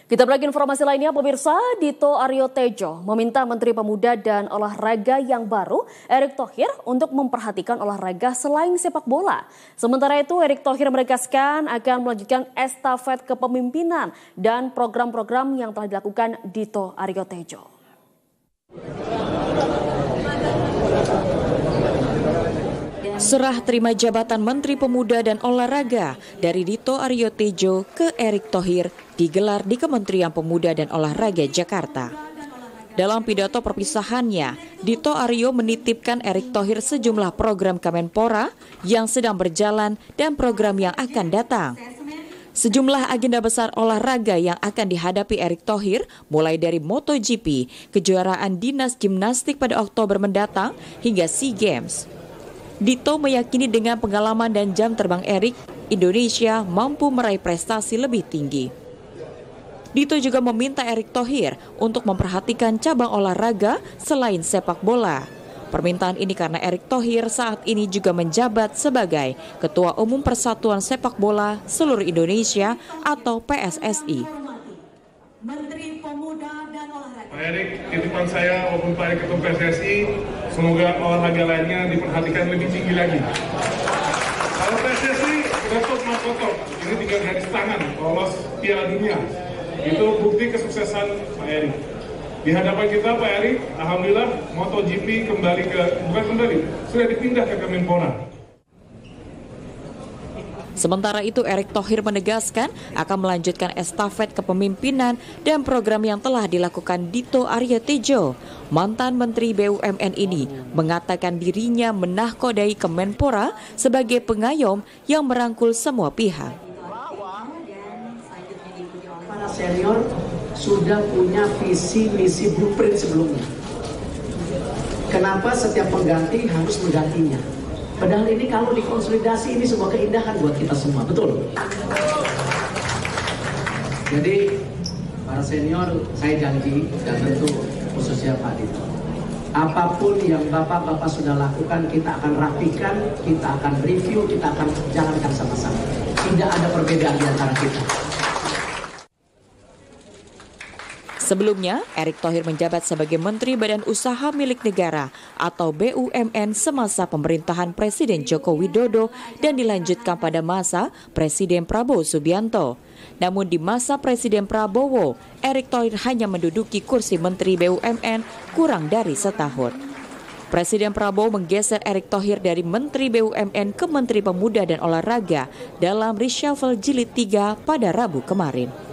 Kita beralih informasi lainnya, pemirsa. Dito Aryo Tejo meminta Menteri Pemuda dan Olahraga yang baru, Erick Thohir, untuk memperhatikan olahraga selain sepak bola. Sementara itu, Erick Thohir menegaskan akan melanjutkan estafet kepemimpinan dan program-program yang telah dilakukan Dito Aryo Tejo. Serah terima jabatan Menteri Pemuda dan Olahraga dari Dito Aryo Tejo ke Erick Thohir digelar di Kementerian Pemuda dan Olahraga Jakarta. Dalam pidato perpisahannya, Dito Aryo menitipkan Erick Thohir sejumlah program Kemenpora yang sedang berjalan dan program yang akan datang. Sejumlah agenda besar olahraga yang akan dihadapi Erick Thohir mulai dari MotoGP, kejuaraan dinas gimnastik pada Oktober mendatang hingga SEA Games. Dito meyakini dengan pengalaman dan jam terbang Erick, Indonesia mampu meraih prestasi lebih tinggi. Dito juga meminta Erick Thohir untuk memperhatikan cabang olahraga selain sepak bola. Permintaan ini karena Erick Thohir saat ini juga menjabat sebagai Ketua Umum Persatuan Sepak Bola Seluruh Indonesia atau PSSI. Menteri Pemuda dan Olahraga. Pak Erick, titipan saya maupun Pak Erick Ketua PSSI, semoga olahraga lainnya diperhatikan lebih tinggi lagi. Kalau PSSI sudah top, ini tinggal garis tangan lolos Piala Dunia. Itu bukti kesuksesan Pak Erick. Di hadapan kita Pak Erick, alhamdulillah MotoGP sudah dipindah ke Kemenpora. Sementara itu, Erick Thohir menegaskan akan melanjutkan estafet kepemimpinan dan program yang telah dilakukan Dito Aryo Tejo. Mantan Menteri BUMN ini mengatakan dirinya menahkodai Kemenpora sebagai pengayom yang merangkul semua pihak. Para senior sudah punya visi misi blueprint sebelumnya. Kenapa setiap pengganti harus menggantinya? Padahal ini kalau dikonsolidasi ini sebuah keindahan buat kita semua, betul? Jadi para senior saya janji dan tentu khususnya Pak Dito, apapun yang Bapak sudah lakukan kita akan rapikan, kita akan review, kita akan jalankan sama-sama. Tidak ada perbedaan di antara kita. Sebelumnya, Erick Thohir menjabat sebagai Menteri Badan Usaha Milik Negara atau BUMN semasa pemerintahan Presiden Joko Widodo dan dilanjutkan pada masa Presiden Prabowo Subianto. Namun di masa Presiden Prabowo, Erick Thohir hanya menduduki kursi Menteri BUMN kurang dari setahun. Presiden Prabowo menggeser Erick Thohir dari Menteri BUMN ke Menteri Pemuda dan Olahraga dalam reshuffle jilid 3 pada Rabu kemarin.